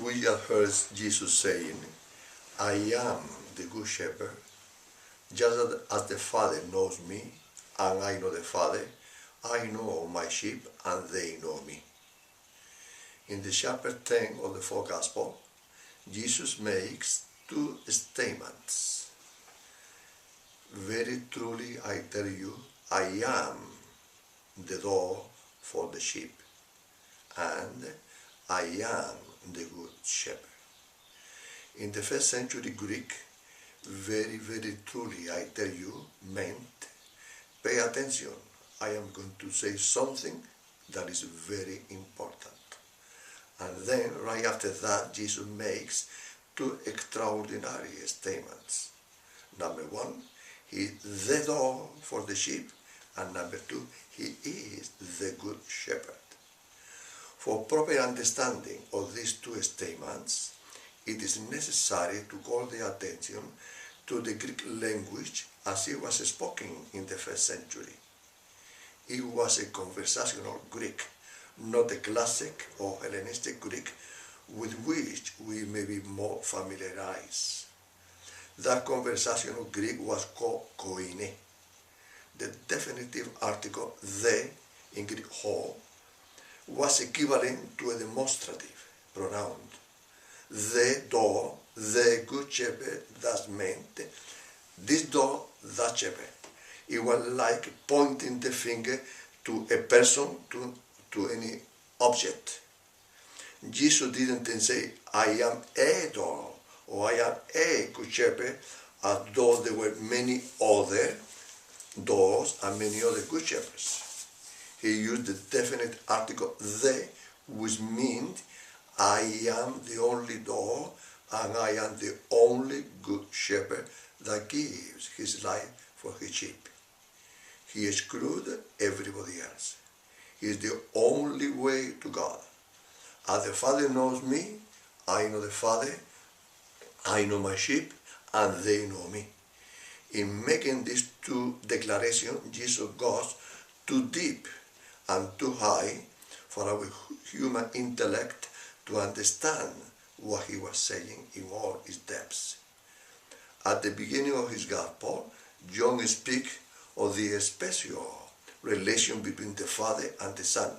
We have heard Jesus saying, I am the good shepherd, just as the Father knows me, and I know the Father. I know my sheep, and they know me. In the chapter 10 of the fourth Gospel, Jesus makes two statements. Very truly I tell you, I am the door for the sheep, and I am the good shepherd. In the first century Greek, very, very truly I tell you meant, pay attention, I am going to say something that is very important. And then right after that, Jesus makes two extraordinary statements. Number one, he is the door for the sheep, and number two, he is the good shepherd. For proper understanding of these two statements, it is necessary to call the attention to the Greek language as it was spoken in the first century. It was a conversational Greek, not the classic or Hellenistic Greek with which we may be more familiarized. That conversational Greek was called koine. The definitive article the in Greek ho was equivalent to a demonstrative pronoun. The door, the good shepherd, that meant this door, that shepherd. It was like pointing the finger to a person, to any object. Jesus didn't say, I am a door, or I am a good shepherd, as though there were many other doors and many other good shepherds. He used the definite article the, which means I am the only door, and I am the only good shepherd that gives his life for his sheep. He excluded everybody else. He is the only way to God. As the Father knows me, I know the Father, I know my sheep, and they know me. In making these two declarations, Jesus goes too deep and too high for our human intellect to understand what he was saying in all its depths. At the beginning of his gospel, John speaks of the special relation between the Father and the Son,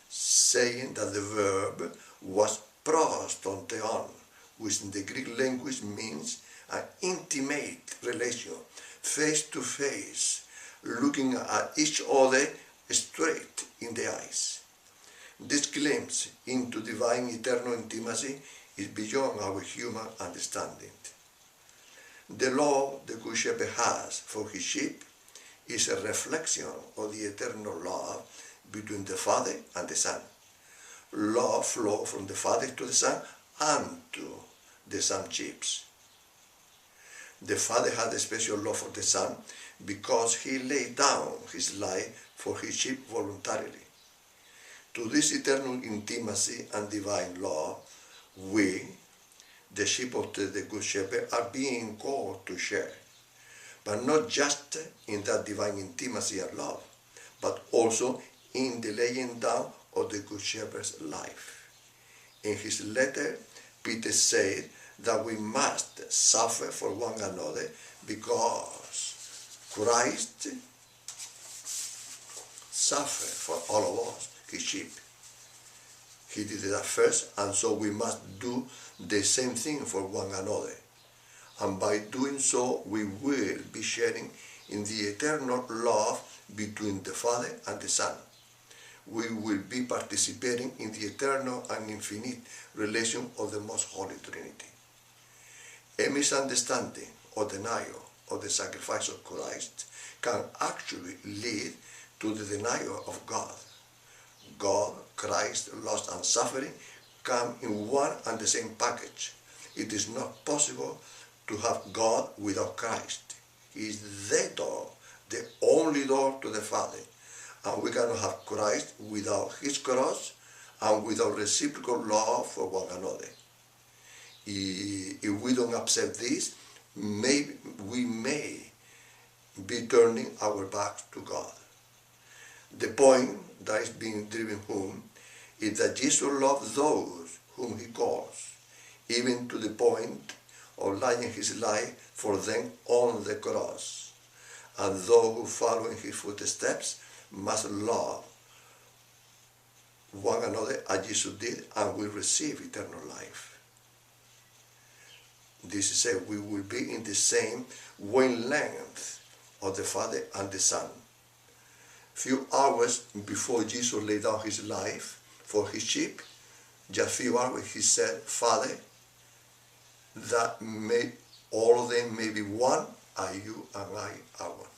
saying that the verb was prostonteon, which in the Greek language means an intimate relation, face to face, looking at each other straight in the eyes. This glimpse into divine eternal intimacy is beyond our human understanding. The love the Good Shepherd has for his sheep is a reflection of the eternal love between the Father and the Son. Love flows from the Father to the Son and to the Son's sheep. The Father had a special love for the Son because he laid down his life for his sheep voluntarily. To this eternal intimacy and divine love, we, the sheep of the Good Shepherd, are being called to share. But not just in that divine intimacy and love, but also in the laying down of the Good Shepherd's life. In his letter, Peter said that we must suffer for one another because Christ suffered for all of us, his sheep. He did it at first, and so we must do the same thing for one another. And by doing so, we will be sharing in the eternal love between the Father and the Son. We will be participating in the eternal and infinite relation of the Most Holy Trinity. A misunderstanding or denial of the sacrifice of Christ can actually lead to the denial of God. God, Christ, loss and suffering come in one and the same package. It is not possible to have God without Christ. He is the door, the only door to the Father. And we cannot have Christ without his cross and without reciprocal love for one another. If we don't accept this, we may be turning our backs to God. The point that is being driven home is that Jesus loved those whom he calls, even to the point of laying his life for them on the cross. And those who follow in his footsteps must love one another as Jesus did, and will receive eternal life. This is said, we will be in the same wavelength of the Father and the Son. Few hours before Jesus laid down his life for his sheep, just few hours he said, Father, that all of them may be one, are you and I are one.